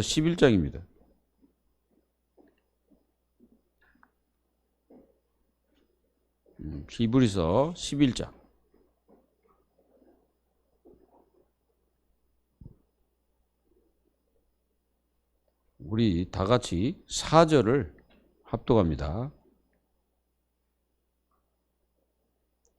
11장입니다. 히브리서 11장. 우리 다 같이 4절을 합독합니다.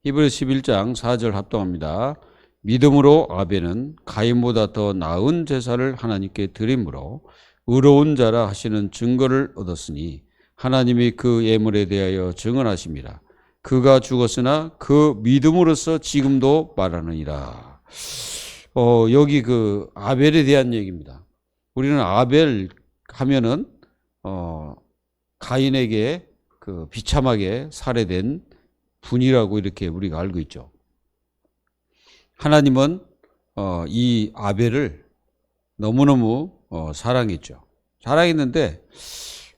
히브리서 11장 4절 합독합니다. 믿음으로 아벨은 가인보다 더 나은 제사를 하나님께 드림으로 의로운 자라 하시는 증거를 얻었으니 하나님이 그 예물에 대하여 증언하심이라. 그가 죽었으나 그 믿음으로써 지금도 말하느니라. 여기 그 아벨에 대한 얘기입니다. 우리는 아벨 하면은 가인에게 그 비참하게 살해된 분이라고 이렇게 우리가 알고 있죠. 하나님은 이 아벨을 너무너무 사랑했죠. 사랑했는데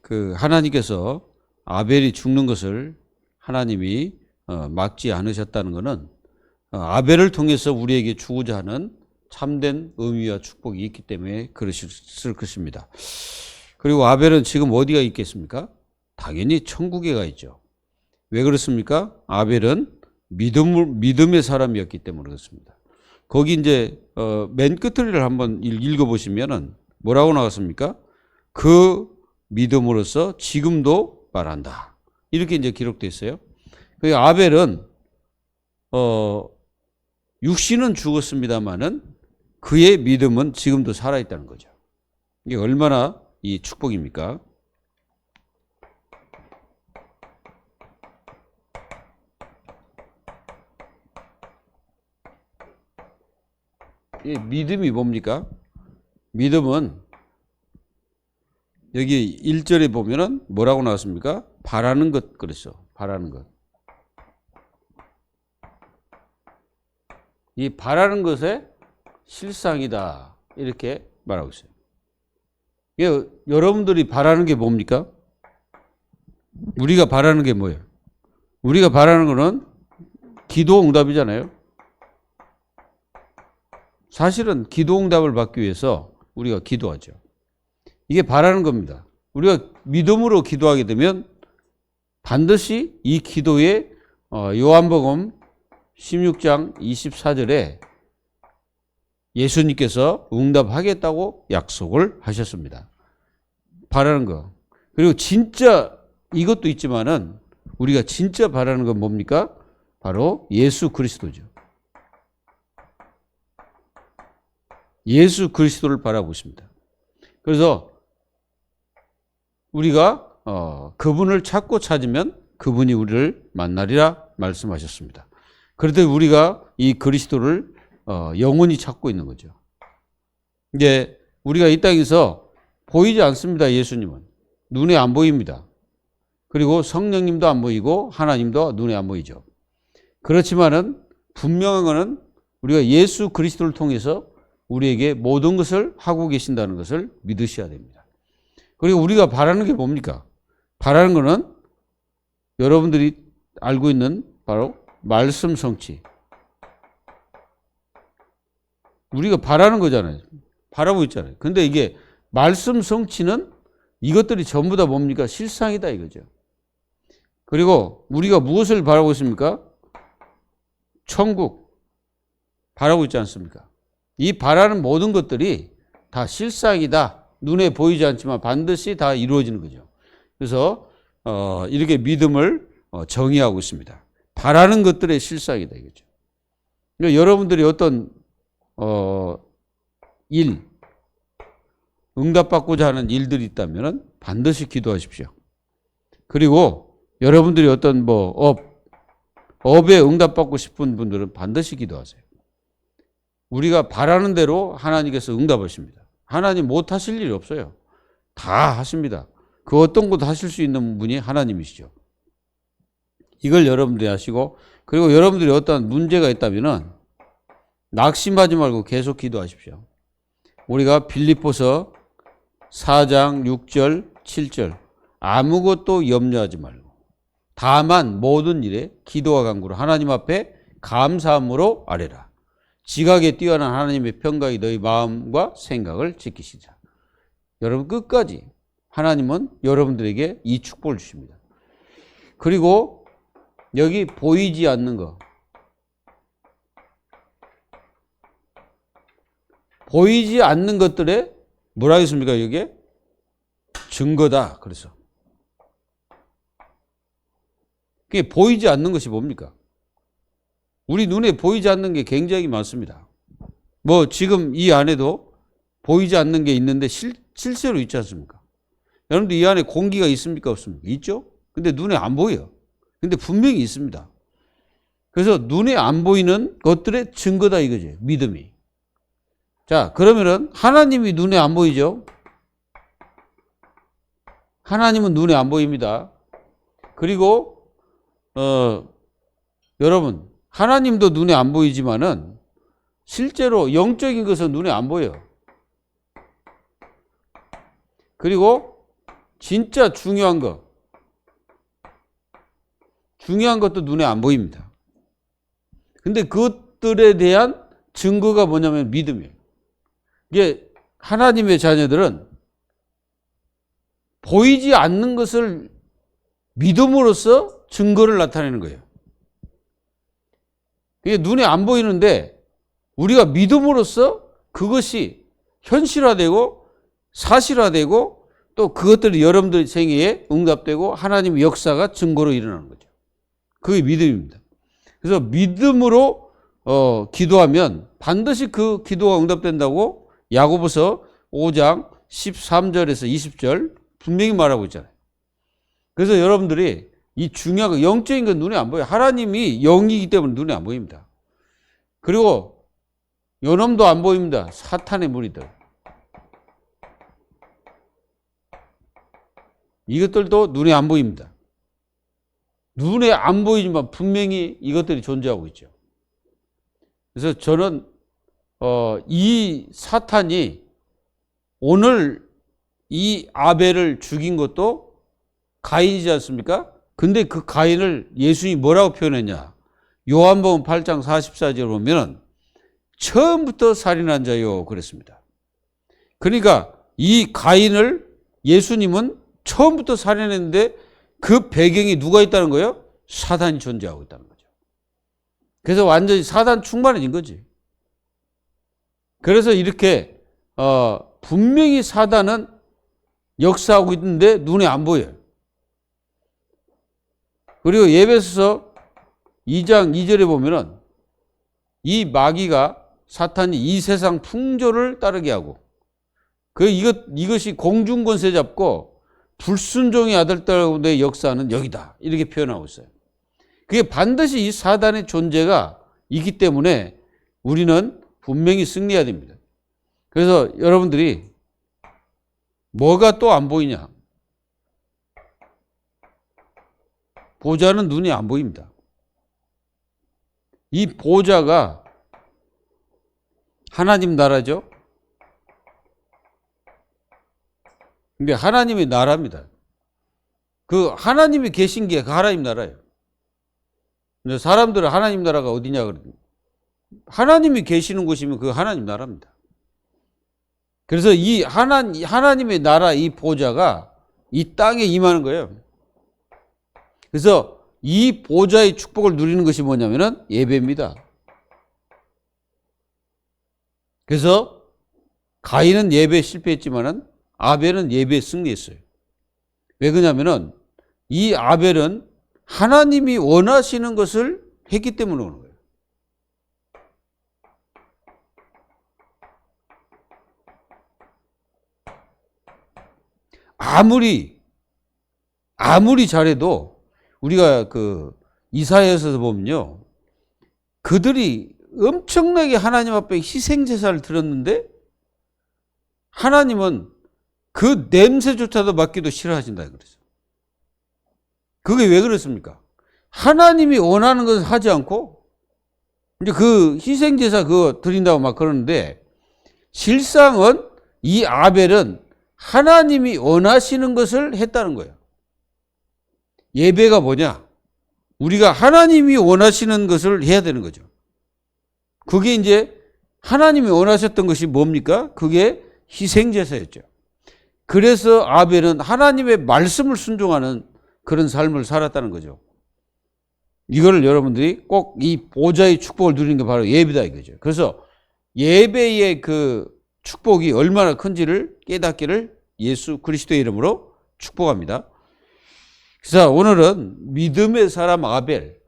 그 하나님께서 아벨이 죽는 것을 하나님이 막지 않으셨다는 것은 아벨을 통해서 우리에게 주고자 하는 참된 의미와 축복이 있기 때문에 그러실 것입니다. 그리고 아벨은 지금 어디가 있겠습니까? 당연히 천국에 가 있죠. 왜 그렇습니까? 아벨은 믿음의 사람이었기 때문에 그렇습니다. 거기 이제 맨 끝을 한번 읽어보시면은 뭐라고 나왔습니까? 그 믿음으로써 지금도 말한다. 이렇게 이제 기록되어 있어요. 그 아벨은 육신은 죽었습니다만은 그의 믿음은 지금도 살아있다는 거죠. 이게 얼마나 이 축복입니까? 이 믿음이 뭡니까? 믿음은 여기 1절에 보면은 뭐라고 나왔습니까? 바라는 것 그랬어. 바라는 것. 이 바라는 것의 실상이다. 이렇게 말하고 있어요. 이게 여러분들이 바라는 게 뭡니까? 우리가 바라는 게 뭐예요? 우리가 바라는 거는 기도 응답이잖아요. 사실은 기도 응답을 받기 위해서 우리가 기도하죠. 이게 바라는 겁니다. 우리가 믿음으로 기도하게 되면 반드시 이 기도에 요한복음 16장 24절에 예수님께서 응답하겠다고 약속을 하셨습니다. 바라는 거. 그리고 진짜 이것도 있지만은 우리가 진짜 바라는 건 뭡니까? 바로 예수 그리스도죠. 예수 그리스도를 바라고 있습니다. 그래서 우리가 그분을 찾고 찾으면 그분이 우리를 만나리라 말씀하셨습니다. 그런데 우리가 이 그리스도를 영원히 찾고 있는 거죠. 이제 우리가 이 땅에서 보이지 않습니다. 예수님은 눈에 안 보입니다. 그리고 성령님도 안 보이고 하나님도 눈에 안 보이죠. 그렇지만은 분명한 것은 우리가 예수 그리스도를 통해서 우리에게 모든 것을 하고 계신다는 것을 믿으셔야 됩니다. 그리고 우리가 바라는 게 뭡니까? 바라는 것은 여러분들이 알고 있는 바로 말씀 성취. 우리가 바라는 거잖아요. 바라고 있잖아요. 근데 이게 말씀 성취는 이것들이 전부 다 뭡니까? 실상이다 이거죠. 그리고 우리가 무엇을 바라고 있습니까? 천국 바라고 있지 않습니까? 이 바라는 모든 것들이 다 실상이다. 눈에 보이지 않지만 반드시 다 이루어지는 거죠. 그래서 이렇게 믿음을 정의하고 있습니다. 바라는 것들의 실상이다 이거죠. 그러니까 여러분들이 어떤 응답받고자 하는 일들이 있다면 반드시 기도하십시오. 그리고 여러분들이 어떤 업에 응답받고 싶은 분들은 반드시 기도하세요. 우리가 바라는 대로 하나님께서 응답하십니다. 하나님 못 하실 일이 없어요. 다 하십니다. 그 어떤 것도 하실 수 있는 분이 하나님이시죠. 이걸 여러분들이 하시고, 그리고 여러분들이 어떤 문제가 있다면은 낙심하지 말고 계속 기도하십시오. 우리가 빌립보서 4장 6절 7절 아무것도 염려하지 말고 다만 모든 일에 기도와 간구로 하나님 앞에 감사함으로 아뢰라. 지각에 뛰어난 하나님의 평강이 너희 마음과 생각을 지키시자. 여러분 끝까지 하나님은 여러분들에게 이 축복을 주십니다. 그리고 여기 보이지 않는 거. 보이지 않는 것들에 뭐라 했습니까? 여기에 증거다. 그래서 그게 보이지 않는 것이 뭡니까? 우리 눈에 보이지 않는 게 굉장히 많습니다. 뭐 지금 이 안에도 보이지 않는 게 있는데 실제로 있지 않습니까? 여러분들 이 안에 공기가 있습니까? 없습니까? 있죠? 근데 눈에 안 보여. 근데 분명히 있습니다. 그래서 눈에 안 보이는 것들의 증거다 이거지. 믿음이. 자, 그러면은 하나님이 눈에 안 보이죠? 하나님은 눈에 안 보입니다. 그리고 여러분 하나님도 눈에 안 보이지만은 실제로 영적인 것은 눈에 안 보여요. 그리고 진짜 중요한 것도 눈에 안 보입니다. 근데 그것들에 대한 증거가 뭐냐면 믿음이에요. 이게 하나님의 자녀들은 보이지 않는 것을 믿음으로써 증거를 나타내는 거예요. 이게 눈에 안 보이는데 우리가 믿음으로써 그것이 현실화되고 사실화되고 또 그것들이 여러분들 생애에 응답되고 하나님의 역사가 증거로 일어나는 거죠. 그게 믿음입니다. 그래서 믿음으로 기도하면 반드시 그 기도가 응답된다고 야고보서 5장 13절에서 20절 분명히 말하고 있잖아요. 그래서 여러분들이 이 중요한 거 영적인 건 눈에 안 보여요. 하나님이 영이기 때문에 눈에 안 보입니다. 그리고 요놈도 안 보입니다. 사탄의 무리들. 이것들도 눈에 안 보입니다. 눈에 안 보이지만 분명히 이것들이 존재하고 있죠. 그래서 저는 이 사탄이 오늘 이 아벨을 죽인 것도 가인이지 않습니까? 근데 그 가인을 예수님이 뭐라고 표현했냐? 요한복음 8장 44절을 보면 처음부터 살인한 자요 그랬습니다. 그러니까 이 가인을 예수님은 처음부터 살인했는데 그 배경이 누가 있다는 거예요? 사단이 존재하고 있다는 거죠. 그래서 완전히 사단 충만해진 거지. 그래서 이렇게 분명히 사단은 역사하고 있는데 눈에 안 보여요. 그리고 에베소서 2장 2절에 보면은 이 마귀가 사탄이 이 세상 풍조를 따르게 하고 이것이 공중권세 잡고 불순종의 아들 가운데 역사하는 여기다 이렇게 표현하고 있어요. 그게 반드시 이 사단의 존재가 있기 때문에 우리는 분명히 승리해야 됩니다. 그래서 여러분들이 뭐가 또 안 보이냐? 보좌는 눈이 안 보입니다. 이 보좌가 하나님 나라죠. 근데 하나님의 나라입니다. 그 하나님이 계신 게 그 하나님 나라예요. 근데 사람들은 하나님 나라가 어디냐 그러더니 하나님이 계시는 곳이면 그 하나님 나라입니다. 그래서 이 하나님의 나라 이 보좌가 이 땅에 임하는 거예요. 그래서 이 보좌의 축복을 누리는 것이 뭐냐면은 예배입니다. 그래서 가인은 예배에 실패했지만은 아벨은 예배에 승리했어요. 왜 그러냐면은 이 아벨은 하나님이 원하시는 것을 했기 때문에 오는 거예요. 아무리 잘해도 우리가 그 이사야서에서 보면요. 그들이 엄청나게 하나님 앞에 희생제사를 드렸는데 하나님은 그 냄새조차도 맡기도 싫어하신다 그랬어요. 그게 왜 그렇습니까? 하나님이 원하는 것을 하지 않고 이제 그 희생제사 그거 드린다고 막 그러는데 실상은 이 아벨은 하나님이 원하시는 것을 했다는 거예요. 예배가 뭐냐? 우리가 하나님이 원하시는 것을 해야 되는 거죠. 그게 이제 하나님이 원하셨던 것이 뭡니까? 그게 희생제사였죠. 그래서 아벨은 하나님의 말씀을 순종하는 그런 삶을 살았다는 거죠. 이거를 여러분들이 꼭 이 보좌의 축복을 누리는 게 바로 예배다 이거죠. 그래서 예배의 그 축복이 얼마나 큰지를 깨닫기를 예수 그리스도의 이름으로 축복합니다. 그래서 오늘은 믿음의 사람 아벨,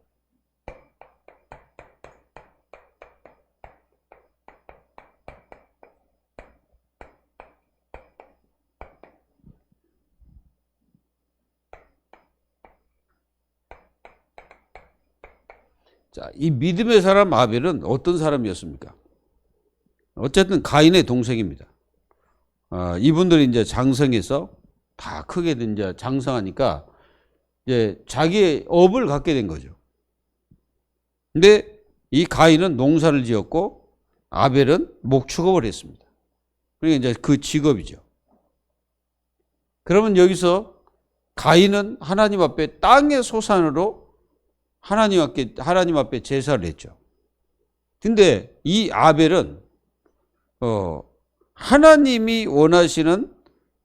자, 이 믿음의 사람 아벨은 어떤 사람이었습니까? 어쨌든 가인의 동생입니다. 이분들이 이제 장성해서 다 크게 이제 장성하니까 이제 자기의 업을 갖게 된 거죠. 근데 이 가인은 농사를 지었고 아벨은 목축업을 했습니다. 그러니까 이제 그 직업이죠. 그러면 여기서 가인은 하나님 앞에 땅의 소산으로 하나님 앞에 제사를 했죠. 근데 이 아벨은 하나님이 원하시는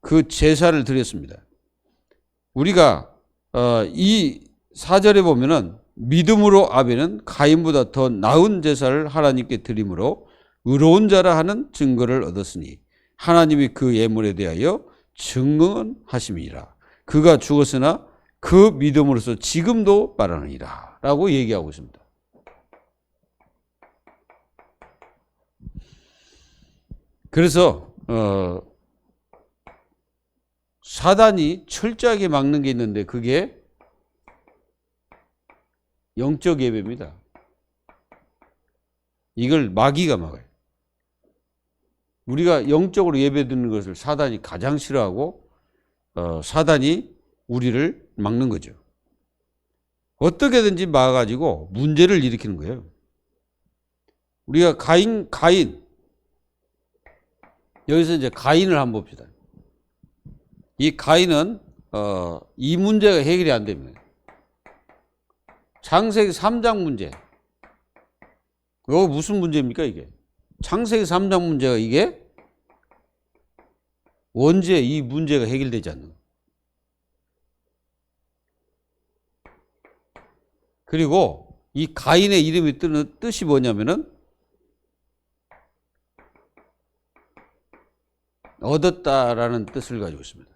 그 제사를 드렸습니다. 우리가 이 4절에 보면은 믿음으로 아벨은 가인보다 더 나은 제사를 하나님께 드림으로 의로운 자라 하는 증거를 얻었으니 하나님이 그 예물에 대하여 증언하심이라. 그가 죽었으나 그 믿음으로서 지금도 말하느니라 라고 얘기하고 있습니다. 그래서 사단이 철저하게 막는 게 있는데 그게 영적 예배입니다. 이걸 마귀가 막아요. 우리가 영적으로 예배 드리는 것을 사단이 가장 싫어하고 사단이 우리를 막는 거죠. 어떻게든지 막아가지고 문제를 일으키는 거예요. 우리가 가인 여기서 이제 가인을 한번 봅시다. 이 가인은 이 문제가 해결이 안 됩니다. 창세기 3장 문제. 이거 무슨 문제입니까 이게? 창세기 3장 문제가 이게 언제 이 문제가 해결되지 않는 거예요. 그리고 이 가인의 이름이 뜨는 뜻이 뭐냐면은 얻었다라는 뜻을 가지고 있습니다.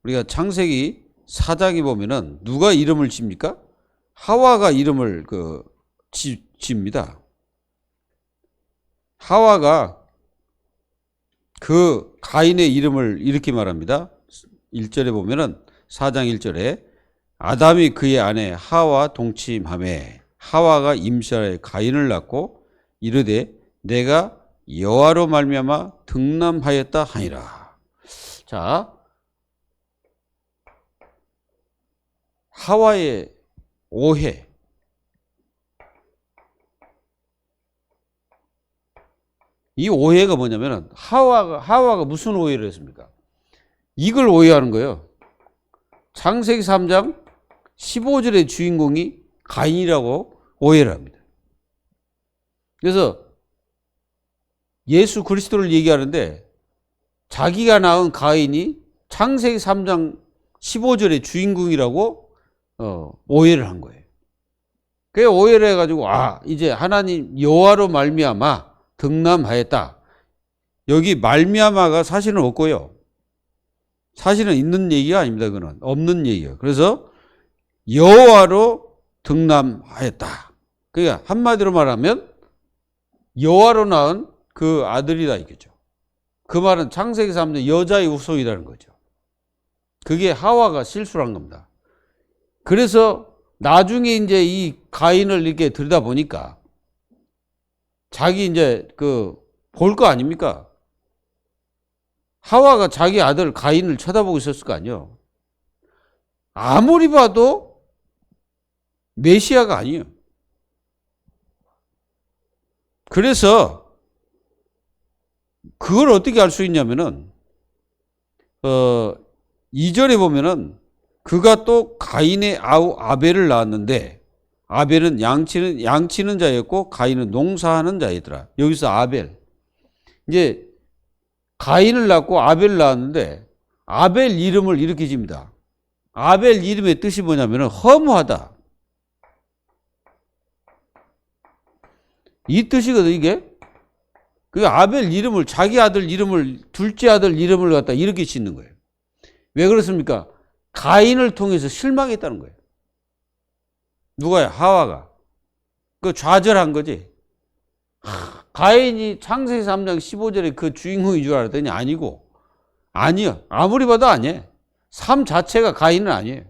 우리가 창세기 4장에 보면은 누가 이름을 집니까? 하와가 이름을 집니다. 하와가 그 가인의 이름을 이렇게 말합니다. 1절에 보면은 4장 1절에 아담이 그의 아내 하와 동침하매 하와가 임시하여 가인을 낳고 이르되 내가 여호와로 말미암아 등남하였다 하니라. 자, 하와의 오해. 이 오해가 뭐냐면은 하와가 무슨 오해를 했습니까? 이걸 오해하는 거예요. 창세기 3장 15절의 주인공이 가인이라고 오해를 합니다. 그래서 예수 그리스도를 얘기하는데 자기가 낳은 가인이 창세기 3장 15절의 주인공이라고 오해를 한 거예요. 그게 오해를 해가지고 이제 하나님 여호와로 말미암아 등남하였다. 여기 말미암아가 사실은 없고요. 사실은 있는 얘기가 아닙니다. 그건 없는 얘기예요. 그래서 여호와로 등남하였다. 그러니까 한마디로 말하면 여호와로 낳은 그 아들이다 이거죠. 그 말은 창세기 3장 여자의 후손이라는 거죠. 그게 하와가 실수를 한 겁니다. 그래서 나중에 이제 이 가인을 이렇게 들여다 보니까 자기 이제 볼 거 아닙니까? 하와가 자기 아들 가인을 쳐다보고 있었을 거 아니에요. 아무리 봐도 메시아가 아니에요. 그래서 그걸 어떻게 알 수 있냐면은 2절에 보면은 그가 또 가인의 아우 아벨을 낳았는데 아벨은 양치는 자였고 가인은 농사하는 자이더라. 여기서 아벨. 이제 가인을 낳고 아벨을 낳았는데 아벨 이름을 이렇게 집니다. 아벨 이름의 뜻이 뭐냐면 허무하다. 이 뜻이거든, 이게. 그 아벨 이름을, 자기 아들 이름을, 둘째 아들 이름을 갖다 이렇게 짓는 거예요. 왜 그렇습니까? 가인을 통해서 실망했다는 거예요. 누가요? 하와가. 그 좌절한 거지. 가인이 창세기 3장 15절에 그 주인공인 줄 알았더니 아니고, 아니요. 아무리 봐도 아니에요. 삶 자체가 가인은 아니에요.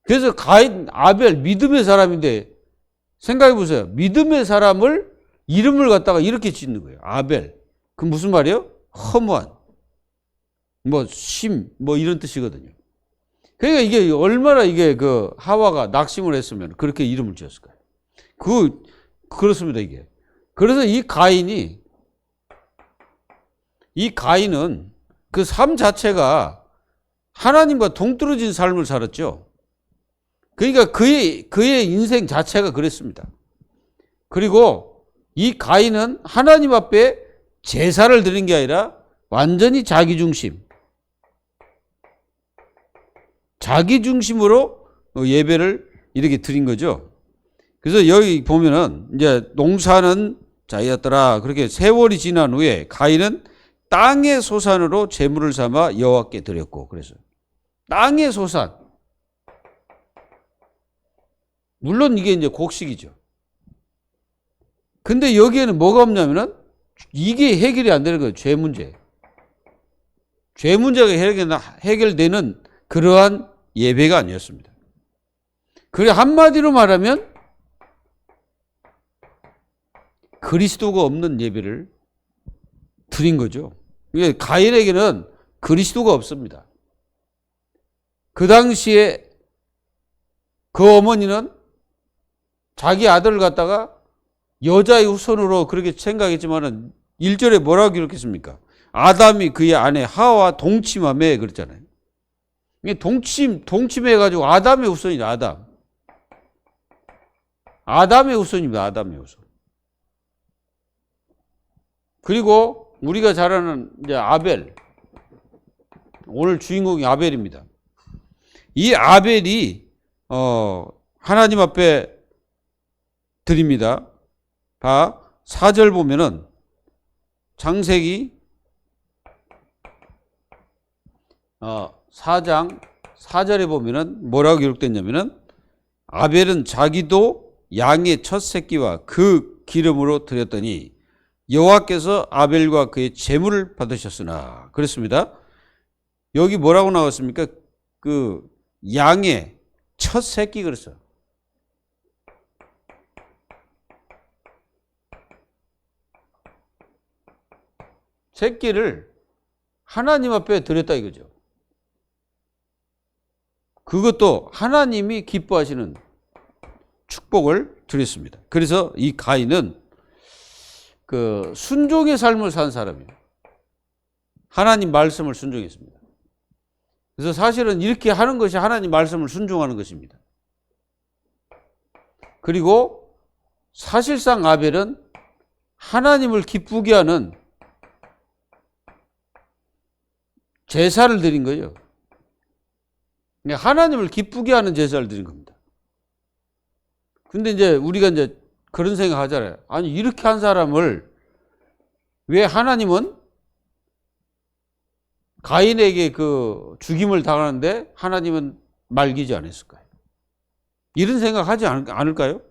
그래서 가인, 아벨, 믿음의 사람인데, 생각해 보세요. 믿음의 사람을, 이름을 갖다가 이렇게 짓는 거예요. 아벨. 그 무슨 말이에요? 허무한. 이런 뜻이거든요. 그러니까 이게 얼마나 이게 그 하와가 낙심을 했으면 그렇게 이름을 지었을까요? 그렇습니다, 이게. 그래서 이 가인은 그 삶 자체가 하나님과 동떨어진 삶을 살았죠. 그러니까 그의 인생 자체가 그랬습니다. 그리고 이 가인은 하나님 앞에 제사를 드린 게 아니라 완전히 자기중심으로 예배를 이렇게 드린 거죠. 그래서 여기 보면은 이제 농사는 자기였더라. 그렇게 세월이 지난 후에 가인은 땅의 소산으로 제물을 삼아 여호와께 드렸고, 그래서 땅의 소산. 물론 이게 이제 곡식이죠. 근데 여기에는 뭐가 없냐면은 이게 해결이 안 되는 거예요. 죄 문제. 죄 문제가 해결되는 그러한 예배가 아니었습니다. 그래, 한마디로 말하면 그리스도가 없는 예배를 드린 거죠. 가인에게는 그리스도가 없습니다. 그 당시에 그 어머니는 자기 아들을 갖다가 여자의 후손으로 그렇게 생각했지만은 1절에 뭐라고 기록했습니까? 아담이 그의 아내 하와와 동침하며 그랬잖아요. 동침해가지고 아담의 후손이다, 아담. 아담의 후손입니다, 아담의 후손. 그리고 우리가 잘 아는 이제 아벨. 오늘 주인공이 아벨입니다. 이 아벨이, 하나님 앞에 드립니다. 4절 보면은 창세기 4장 4절에 보면은 뭐라고 기록됐냐면은 아벨은 자기도 양의 첫 새끼와 그 기름으로 드렸더니 여호와께서 아벨과 그의 제물을 받으셨으나, 그렇습니다. 여기 뭐라고 나왔습니까? 그 양의 첫 새끼 그랬어요. 새끼를 하나님 앞에 드렸다 이거죠. 그것도 하나님이 기뻐하시는 축복을 드렸습니다. 그래서 이 가인은 그 순종의 삶을 산 사람이에요. 하나님 말씀을 순종했습니다. 그래서 사실은 이렇게 하는 것이 하나님 말씀을 순종하는 것입니다. 그리고 사실상 아벨은 하나님을 기쁘게 하는 제사를 드린 거예요. 하나님을 기쁘게 하는 제사를 드린 겁니다. 근데 이제 우리가 이제 그런 생각 하잖아요. 아니, 이렇게 한 사람을 왜 하나님은 가인에게 그 죽임을 당하는데 하나님은 말기지 않았을까요? 이런 생각 하지 않을까요?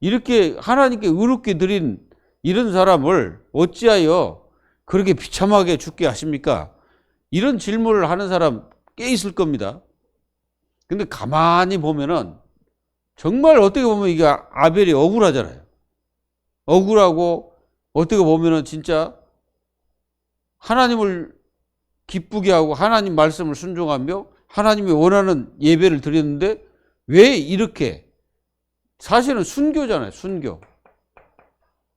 이렇게 하나님께 의롭게 드린 이런 사람을 어찌하여 그렇게 비참하게 죽게 하십니까? 이런 질문을 하는 사람 꽤 있을 겁니다. 근데 가만히 보면은 정말 어떻게 보면 이게 아벨이 억울하잖아요. 억울하고 어떻게 보면은 진짜 하나님을 기쁘게 하고 하나님 말씀을 순종하며 하나님이 원하는 예배를 드렸는데 왜 이렇게, 사실은 순교잖아요.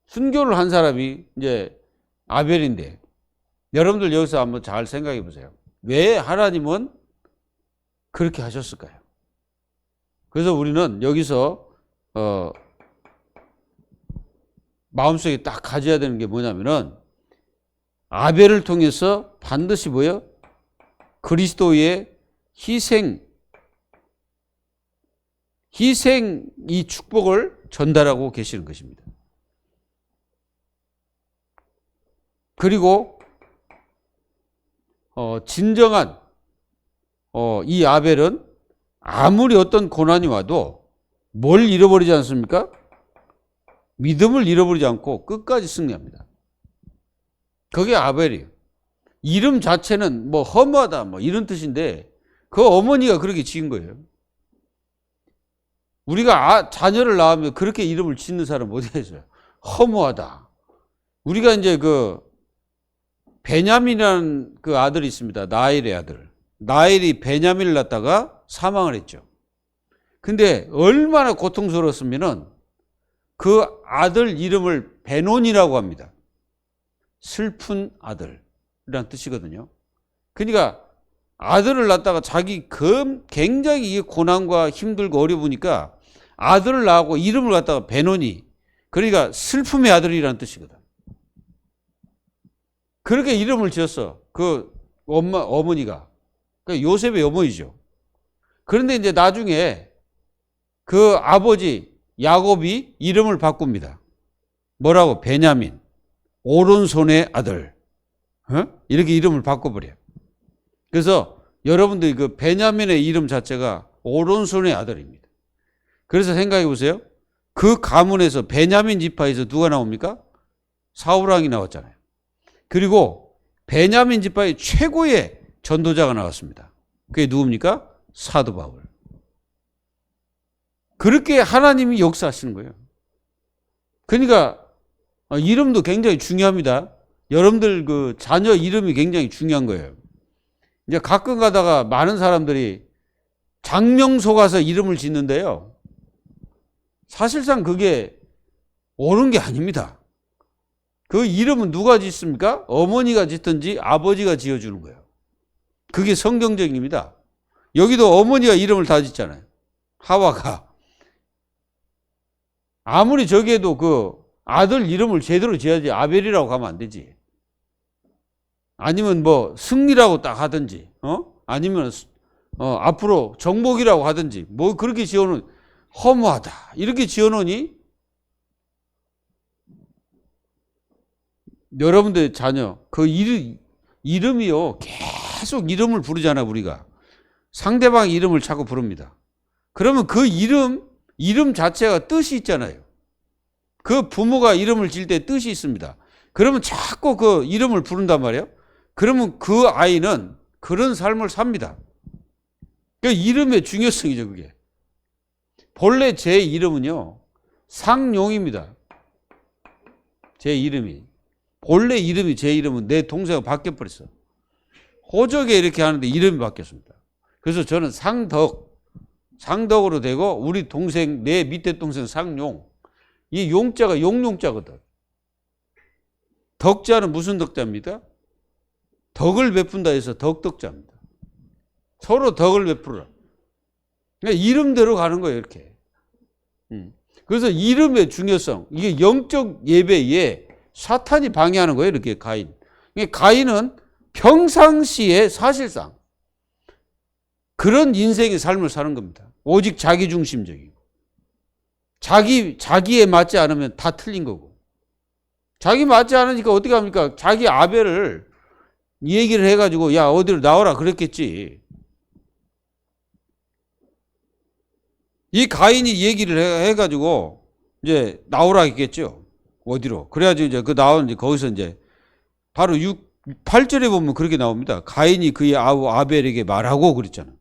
순교를 한 사람이 이제 아벨인데, 여러분들 여기서 한번 잘 생각해 보세요. 왜 하나님은 그렇게 하셨을까요? 그래서 우리는 여기서 마음속에 딱 가져야 되는 게 뭐냐면은 아벨을 통해서 반드시 뭐예요? 그리스도의 희생 이 축복을 전달하고 계시는 것입니다. 그리고 진정한 이 아벨은 아무리 어떤 고난이 와도 뭘 잃어버리지 않습니까? 믿음을 잃어버리지 않고 끝까지 승리합니다. 그게 아벨이에요. 이름 자체는 뭐 허무하다 뭐 이런 뜻인데 그 어머니가 그렇게 지은 거예요. 우리가 자녀를 낳으면 그렇게 이름을 짓는 사람 어디 있어요? 허무하다. 우리가 이제 그 베냐민이라는 그 아들이 있습니다. 나엘의 아들. 나엘이 베냐민을 낳다가 사망을 했죠. 근데 얼마나 고통스러웠으면은 그 아들 이름을 베논이라고 합니다. 슬픈 아들이라는 뜻이거든요. 그러니까 아들을 낳다가 자기 굉장히 고난과 힘들고 어려우니까 아들을 낳고 이름을 갖다가 베논이, 그러니까 슬픔의 아들이라는 뜻이거든. 그렇게 이름을 지었어. 그 어머니가. 그러니까 요셉의 어머니죠. 그런데 이제 나중에 그 아버지 야곱이 이름을 바꿉니다. 뭐라고? 베냐민. 오른손의 아들. 이렇게 이름을 바꿔버려요. 그래서 여러분들이 그 베냐민의 이름 자체가 오른손의 아들입니다. 그래서 생각해 보세요. 그 가문에서 베냐민 지파에서 누가 나옵니까? 사울왕이 나왔잖아요. 그리고 베냐민 지파의 최고의 전도자가 나왔습니다. 그게 누굽니까? 사도 바울. 그렇게 하나님이 역사하시는 거예요. 그러니까 이름도 굉장히 중요합니다. 여러분들 그 자녀 이름이 굉장히 중요한 거예요. 이제 가끔 가다가 많은 사람들이 장명소 가서 이름을 짓는데요. 사실상 그게 옳은 게 아닙니다. 그 이름은 누가 짓습니까? 어머니가 짓든지 아버지가 지어주는 거예요. 그게 성경적입니다. 여기도 어머니가 이름을 다 짓잖아요. 하와가. 아무리 저기에도 그 아들 이름을 제대로 지어야지 아벨이라고 가면 안 되지. 아니면 뭐 승리라고 딱 하든지, 아니면 앞으로 정복이라고 하든지, 뭐 그렇게 지어놓은 허무하다 이렇게 지어놓으니 여러분들 자녀 그 이름이요 계속 이름을 부르잖아. 우리가 상대방 이름을 자꾸 부릅니다. 그러면 그 이름 자체가 뜻이 있잖아요. 그 부모가 이름을 지을 때 뜻이 있습니다. 그러면 자꾸 그 이름을 부른단 말이에요. 그러면 그 아이는 그런 삶을 삽니다. 그 이름의 중요성이죠, 그게. 본래 제 이름은요, 상용입니다. 제 이름이. 본래 이름이 제 이름은 내 동생이 바뀌어버렸어. 호적에 이렇게 하는데 이름이 바뀌었습니다. 그래서 저는 상덕으로 되고 우리 동생, 내 밑에 동생 상용. 이 용자가 용용자거든. 덕자는 무슨 덕자입니까? 덕을 베푼다 해서 덕덕자입니다. 서로 덕을 베풀어라. 그러니까 이름대로 가는 거예요, 이렇게. 그래서 이름의 중요성, 이게 영적 예배에 사탄이 방해하는 거예요, 이렇게 가인. 그러니까 가인은 평상시에 사실상 그런 인생의 삶을 사는 겁니다. 오직 자기중심적이고. 자기에 맞지 않으면 다 틀린 거고. 자기 맞지 않으니까 어떻게 합니까? 자기 아벨을 얘기를 해가지고, 야, 어디로 나오라 그랬겠지. 이 가인이 얘기를 해가지고, 이제 나오라 했겠죠. 어디로. 그래가지고 이제 그 나오는데 거기서 이제 바로 8절에 보면 그렇게 나옵니다. 가인이 그의 아우 아벨에게 말하고 그랬잖아.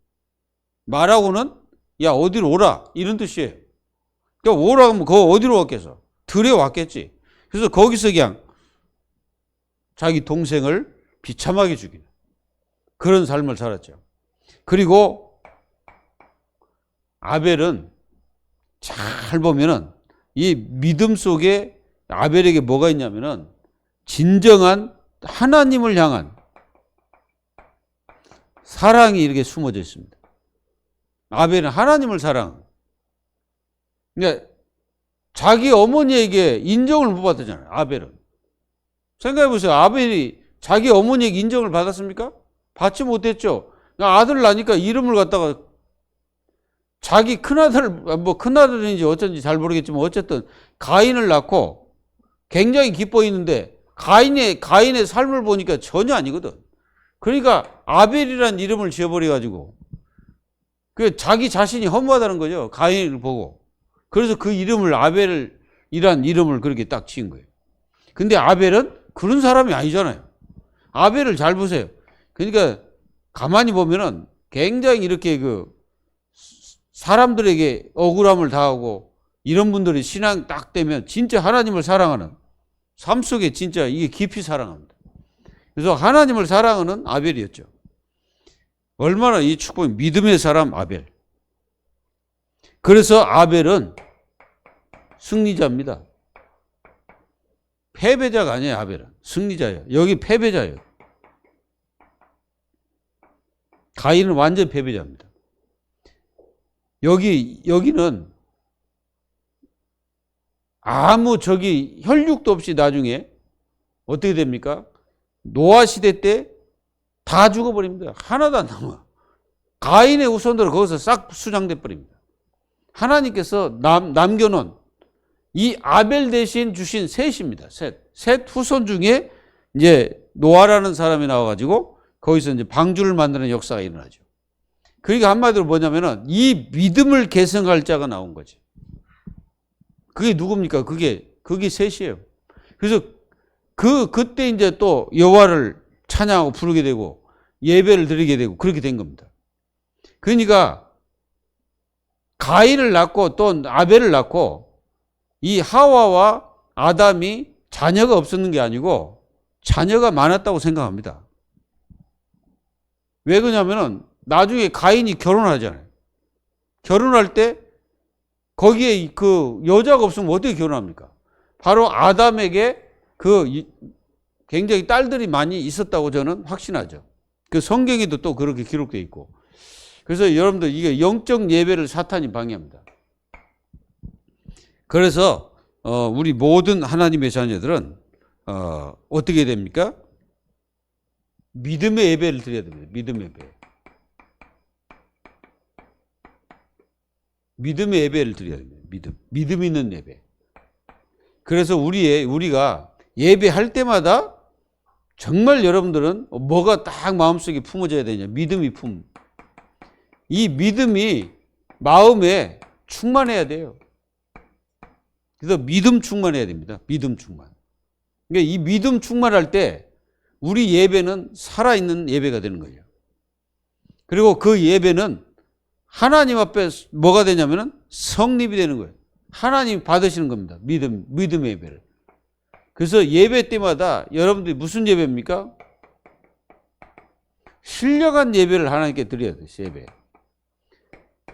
말하고는, 야, 어디로 오라. 이런 뜻이에요. 그러니까 오라 하면 그거 어디로 왔겠어? 들에 왔겠지. 그래서 거기서 그냥 자기 동생을 비참하게 죽이는 그런 삶을 살았죠. 그리고 아벨은 잘 보면은 이 믿음 속에 아벨에게 뭐가 있냐면은 진정한 하나님을 향한 사랑이 이렇게 숨어져 있습니다. 아벨은 하나님을 사랑. 그러니까 자기 어머니에게 인정을 못 받았잖아요. 아벨은. 생각해 보세요. 아벨이 자기 어머니에게 인정을 받았습니까? 받지 못했죠. 아들 나니까 이름을 갖다가 자기 큰아들, 뭐 큰아들인지 어쩐지 잘 모르겠지만 어쨌든 가인을 낳고 굉장히 기뻐했는데 가인의 삶을 보니까 전혀 아니거든. 그러니까 아벨이라는 이름을 지어버려가지고 그 자기 자신이 허무하다는 거죠. 가인을 보고. 그래서 그 이름을 아벨이란 이름을 그렇게 딱 지은 거예요. 근데 아벨은 그런 사람이 아니잖아요. 아벨을 잘 보세요. 그러니까 가만히 보면은 굉장히 이렇게 그 사람들에게 억울함을 당하고 이런 분들이 신앙 딱 되면 진짜 하나님을 사랑하는 삶 속에 진짜 이게 깊이 사랑합니다. 그래서 하나님을 사랑하는 아벨이었죠. 얼마나 이 축복이 믿음의 사람 아벨. 그래서 아벨은 승리자입니다. 패배자가 아니에요. 아벨은 승리자예요. 여기 패배자예요. 가인은 완전 패배자입니다. 여기는 아무 혈육도 없이 나중에 어떻게 됩니까? 노아 시대 때 다 죽어버립니다. 하나도 안 남아. 가인의 후손들은 거기서 싹 수장돼 버립니다. 하나님께서 남겨놓은 이 아벨 대신 주신 셋입니다. 셋 후손 중에 이제 노아라는 사람이 나와가지고 거기서 이제 방주를 만드는 역사가 일어나죠. 그러니까 한마디로 뭐냐면은 이 믿음을 계승할 자가 나온 거지. 그게 누굽니까? 그게 셋이에요. 그래서 그때 이제 또 여호와를 찬양하고 부르게 되고 예배를 드리게 되고 그렇게 된 겁니다. 그러니까 가인을 낳고 또 아벨을 낳고 이 하와와 아담이 자녀가 없었는 게 아니고 자녀가 많았다고 생각합니다. 왜 그러냐면은 나중에 가인이 결혼하잖아요. 결혼할 때 거기에 그 여자가 없으면 어떻게 결혼합니까? 바로 아담에게 굉장히 딸들이 많이 있었다고 저는 확신하죠. 그 성경에도 또 그렇게 기록되어 있고. 그래서 여러분들 이게 영적 예배를 사탄이 방해합니다. 그래서 우리 모든 하나님의 자녀들은 어떻게 됩니까? 믿음의 예배를 드려야 됩니다. 믿음의 예배. 믿음의 예배를 드려야 됩니다. 믿음 있는 예배. 그래서 우리가 예배할 때마다 정말 여러분들은 뭐가 딱 마음속에 품어져야 되냐. 믿음이 이 믿음이 마음에 충만해야 돼요. 그래서 믿음 충만해야 됩니다. 믿음 충만. 그러니까 이 믿음 충만할 때 우리 예배는 살아있는 예배가 되는 거예요. 그리고 그 예배는 하나님 앞에 뭐가 되냐면은 성립이 되는 거예요. 하나님 받으시는 겁니다. 믿음의 예배를. 그래서 예배 때마다 여러분들이 무슨 예배입니까? 신령한 예배를 하나님께 드려야 돼요. 예배.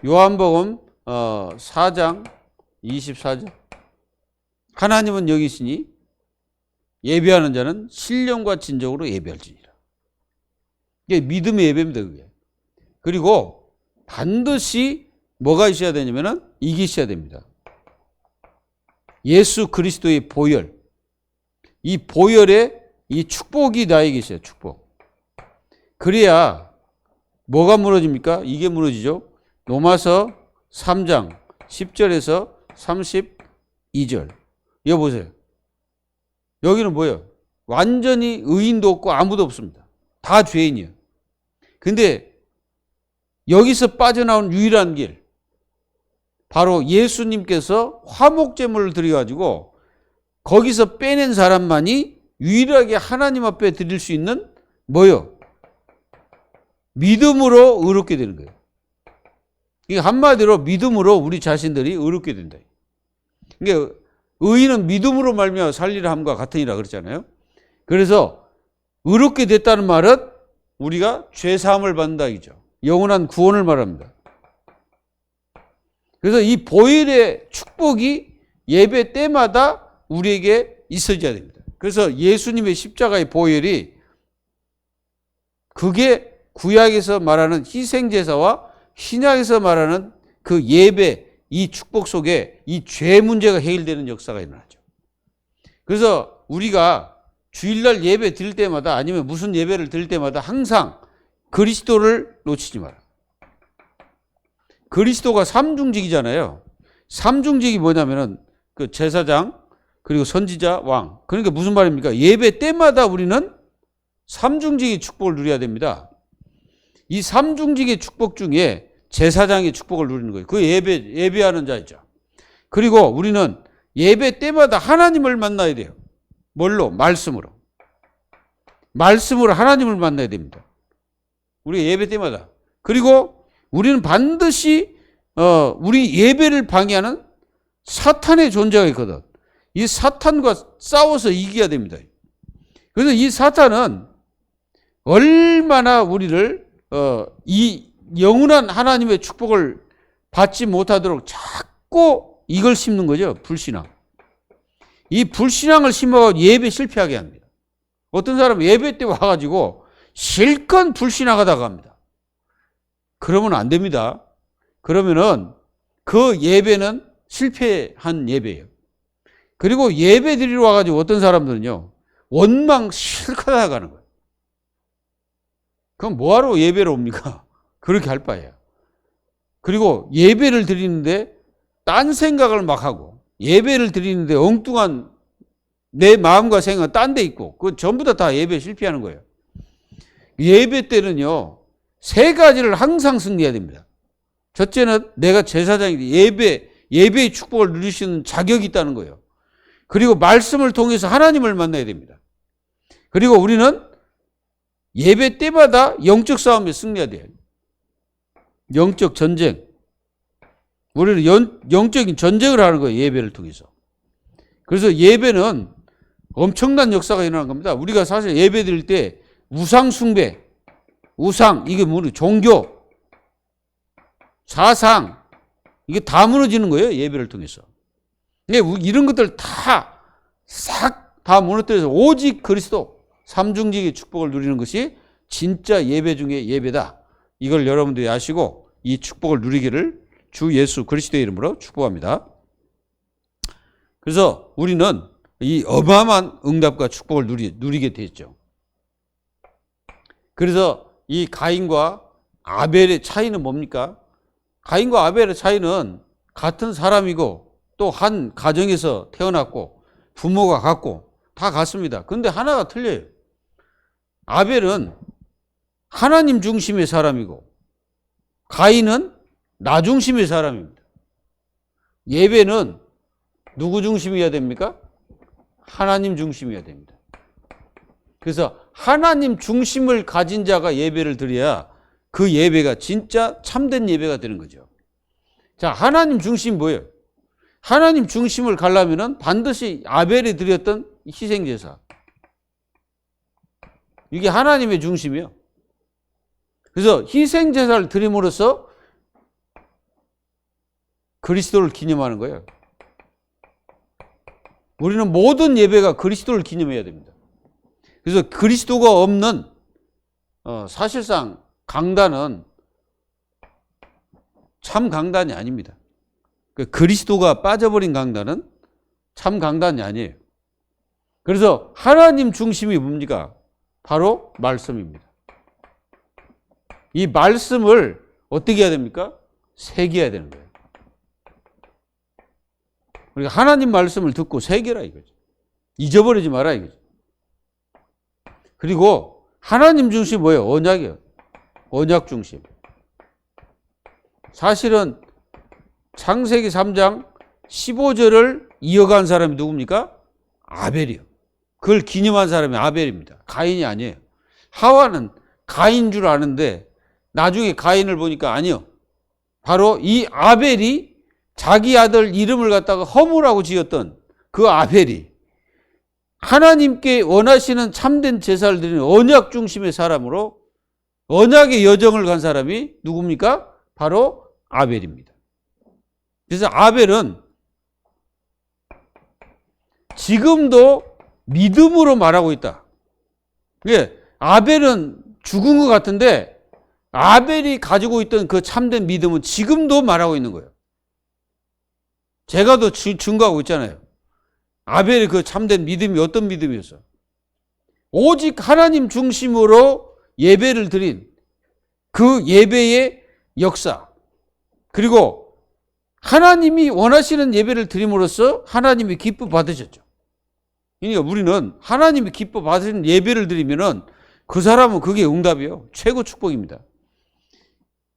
요한복음 4장 24절. 하나님은 여기 있으니 예배하는 자는 신령과 진정으로 예배할지니라. 이게 믿음의 예배입니다. 그게. 그리고 반드시 뭐가 있어야 되냐면은 이게 있어야 됩니다. 예수 그리스도의 보혈. 이 보혈에 이 축복이 나에게 있어요. 축복. 그래야 뭐가 무너집니까? 이게 무너지죠. 로마서 3장 10절에서 32절. 이거 보세요. 여기는 뭐예요? 완전히 의인도 없고 아무도 없습니다. 다 죄인이에요. 근데 여기서 빠져나온 유일한 길, 바로 예수님께서 화목제물을 드려가지고 거기서 빼낸 사람만이 유일하게 하나님 앞에 드릴 수 있는 뭐요? 믿음으로 의롭게 되는 거예요. 이게 한마디로 믿음으로 우리 자신들이 의롭게 된다. 그러니까 의인은 믿음으로 말미암아 살리라 함과 같으니라 그랬잖아요. 그래서 의롭게 됐다는 말은 우리가 죄 사함을 받는다 이죠. 영원한 구원을 말합니다. 그래서 이 보혈의 축복이 예배 때마다 우리에게 있어져야 됩니다. 그래서 예수님의 십자가의 보혈이 그게 구약에서 말하는 희생제사와 신약에서 말하는 그 예배, 이 축복 속에 이 죄 문제가 해결되는 역사가 일어나죠. 그래서 우리가 주일날 예배 드릴 때마다 아니면 무슨 예배를 드릴 때마다 항상 그리스도를 놓치지 마라. 그리스도가 삼중직이잖아요. 삼중직이 뭐냐면은 그 제사장, 그리고 선지자, 왕. 그러니까 무슨 말입니까? 예배 때마다 우리는 삼중직의 축복을 누려야 됩니다. 이 삼중직의 축복 중에 제사장의 축복을 누리는 거예요. 그 예배하는 자이죠. 그리고 우리는 예배 때마다 하나님을 만나야 돼요. 뭘로? 말씀으로. 말씀으로 하나님을 만나야 됩니다. 우리 예배 때마다. 그리고 우리는 반드시 우리 예배를 방해하는 사탄의 존재가 있거든. 이 사탄과 싸워서 이겨야 됩니다. 그래서 이 사탄은 얼마나 우리를 이 영원한 하나님의 축복을 받지 못하도록 자꾸 이걸 심는 거죠. 불신앙. 이 불신앙을 심어서 예배 실패하게 합니다. 어떤 사람은 예배 때 와가지고 실컷 불신앙하다가 합니다. 그러면 안 됩니다. 그러면은 그 예배는 실패한 예배예요. 그리고 예배 드리러 와가지고 어떤 사람들은요, 원망 실컷 하가는 거예요. 그럼 뭐하러 예배를 옵니까? 그렇게 할 바에요. 그리고 예배를 드리는데 딴 생각을 막 하고, 예배를 드리는데 엉뚱한 내 마음과 생각은 딴 데 있고, 그건 전부 다 예배 실패하는 거예요. 예배 때는요, 세 가지를 항상 승리해야 됩니다. 첫째는 내가 제사장이 예배의 축복을 누릴 수 있는 자격이 있다는 거예요. 그리고 말씀을 통해서 하나님을 만나야 됩니다. 그리고 우리는 예배 때마다 영적 싸움에 승리해야 돼요. 영적 전쟁. 우리는 영적인 전쟁을 하는 거예요. 예배를 통해서. 그래서 예배는 엄청난 역사가 일어나는 겁니다. 우리가 사실 예배 드릴 때 우상 숭배, 이게 뭐냐, 종교, 사상, 이게 다 무너지는 거예요. 예배를 통해서. 이런 것들 싹 다 무너뜨려서 오직 그리스도 삼중직의 축복을 누리는 것이 진짜 예배 중에 예배다. 이걸 여러분들이 아시고 이 축복을 누리기를 주 예수 그리스도의 이름으로 축복합니다. 그래서 우리는 이 어마어마한 응답과 축복을 누리게 됐죠. 그래서 이 가인과 아벨의 차이는 뭡니까? 가인과 아벨의 차이는 같은 사람이고 또 한 가정에서 태어났고 부모가 같고 다 같습니다. 근데 하나가 틀려요. 아벨은 하나님 중심의 사람이고 가인은 나 중심의 사람입니다. 예배는 누구 중심이어야 됩니까? 하나님 중심이어야 됩니다. 그래서 하나님 중심을 가진 자가 예배를 드려야 그 예배가 진짜 참된 예배가 되는 거죠. 자, 하나님 중심이 뭐예요? 하나님 중심을 가려면은 반드시 아벨이 드렸던 희생제사. 이게 하나님의 중심이에요. 그래서 희생제사를 드림으로써 그리스도를 기념하는 거예요. 우리는 모든 예배가 그리스도를 기념해야 됩니다. 그래서 그리스도가 없는 사실상 강단은 참 강단이 아닙니다. 그리스도가 빠져버린 강단은 참 강단이 아니에요. 그래서 하나님 중심이 뭡니까? 바로 말씀입니다. 이 말씀을 어떻게 해야 됩니까? 새겨야 되는 거예요. 그러니까 하나님 말씀을 듣고 새겨라 이거죠. 잊어버리지 마라 이거죠. 그리고 하나님 중심 뭐예요? 언약이에요. 언약 중심. 사실은 창세기 3장 15절을 이어간 사람이 누굽니까? 아벨이요. 그걸 기념한 사람이 아벨입니다. 가인이 아니에요. 하와는 가인 줄 아는데 나중에 가인을 보니까 아니요. 바로 이 아벨이 자기 아들 이름을 갖다가 허무라고 지었던 그 아벨이 하나님께 원하시는 참된 제사를 드리는 언약 중심의 사람으로 언약의 여정을 간 사람이 누굽니까? 바로 아벨입니다. 그래서 아벨은 지금도 믿음으로 말하고 있다. 아벨은 죽은 것 같은데 아벨이 가지고 있던 그 참된 믿음은 지금도 말하고 있는 거예요. 제가 더 증거하고 있잖아요. 아벨의 그 참된 믿음이 어떤 믿음이었어? 오직 하나님 중심으로 예배를 드린 그 예배의 역사, 그리고 하나님이 원하시는 예배를 드림으로써 하나님이 기뻐 받으셨죠. 그러니까 우리는 하나님이 기뻐 받으시는 예배를 드리면은 그 사람은 그게 응답이에요. 최고 축복입니다.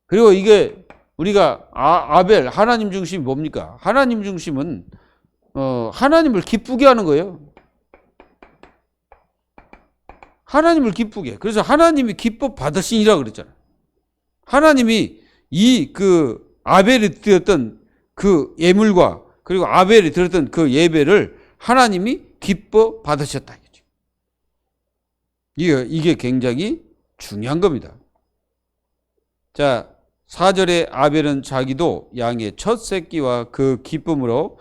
그리고 이게 우리가 아벨, 하나님 중심이 뭡니까? 하나님 중심은 하나님을 기쁘게 하는 거예요. 하나님을 기쁘게. 그래서 하나님이 기뻐 받으시니라 그랬잖아요. 하나님이 아벨이 드렸던 그 예물과 그리고 아벨이 드렸던 그 예배를 하나님이 기뻐 받으셨다. 이게 굉장히 중요한 겁니다. 자, 4절에 아벨은 자기도 양의 첫 새끼와 그 기름으로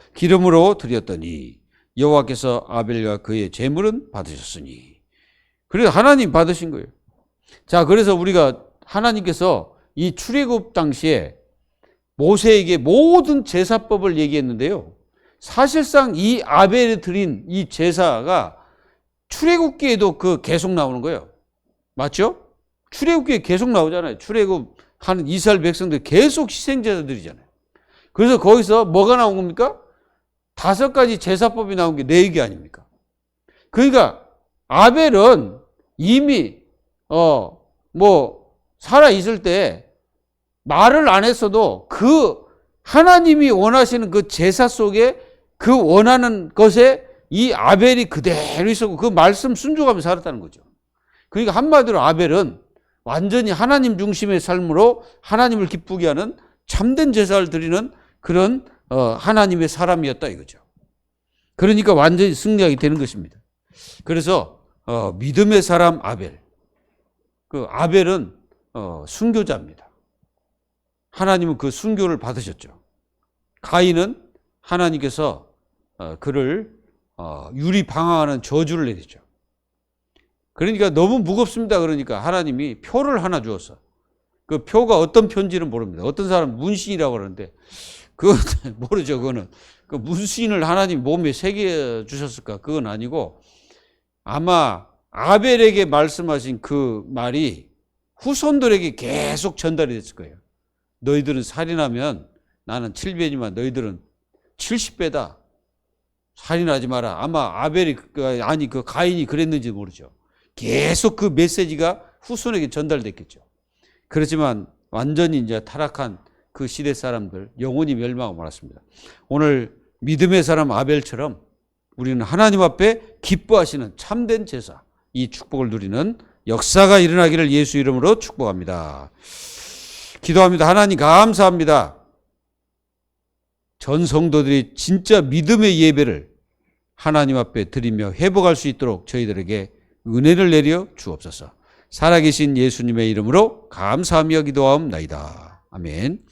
드렸더니 여호와께서 아벨과 그의 제물은 받으셨으니. 그래서 하나님 받으신 거예요. 자, 그래서 우리가 하나님께서 이 출애굽 당시에 모세에게 모든 제사법을 얘기했는데요. 사실상 이 아벨이 드린 이 제사가 출애굽기에도 계속 나오는 거예요. 맞죠? 출애굽기에 계속 나오잖아요. 출애굽하는 이스라엘 백성들 계속 희생제사 드리잖아요. 그래서 거기서 뭐가 나온 겁니까? 5가지 제사법이 나온 게 4개 아닙니까? 그러니까 아벨은 이미 살아있을 때 말을 안 했어도 그 하나님이 원하시는 그 제사 속에 그 원하는 것에 이 아벨이 그대로 있었고 그 말씀 순종하며 살았다는 거죠. 그러니까 한마디로 아벨은 완전히 하나님 중심의 삶으로 하나님을 기쁘게 하는 참된 제사를 드리는 그런 하나님의 사람이었다 이거죠. 그러니까 완전히 승리하게 되는 것입니다. 그래서 믿음의 사람 아벨. 그 아벨은 순교자입니다. 하나님은 그 순교를 받으셨죠. 가인은 하나님께서 그를 유리방황하는 저주를 내리죠. 그러니까 너무 무겁습니다. 그러니까 하나님이 표를 하나 주었어. 그 표가 어떤 표인지는 모릅니다. 어떤 사람은 문신이라고 그러는데 그건 모르죠. 그거는 그 문신을 하나님 몸에 새겨 주셨을까? 그건 아니고 아마 아벨에게 말씀하신 그 말이 후손들에게 계속 전달이 됐을 거예요. 너희들은 살인하면 나는 7배지만 너희들은 70배다. 살인하지 마라. 아마 아벨이 그 가인이 그랬는지 모르죠. 계속 그 메시지가 후손에게 전달됐겠죠. 그렇지만 완전히 이제 타락한 그 시대 사람들 영원히 멸망하고 말았습니다. 오늘 믿음의 사람 아벨처럼 우리는 하나님 앞에 기뻐하시는 참된 제사, 이 축복을 누리는 역사가 일어나기를 예수 이름으로 축복합니다. 기도합니다. 하나님 감사합니다. 전 성도들이 진짜 믿음의 예배를 하나님 앞에 드리며 회복할 수 있도록 저희들에게 은혜를 내려 주옵소서. 살아계신 예수님의 이름으로 감사하며 기도하옵나이다. 아멘.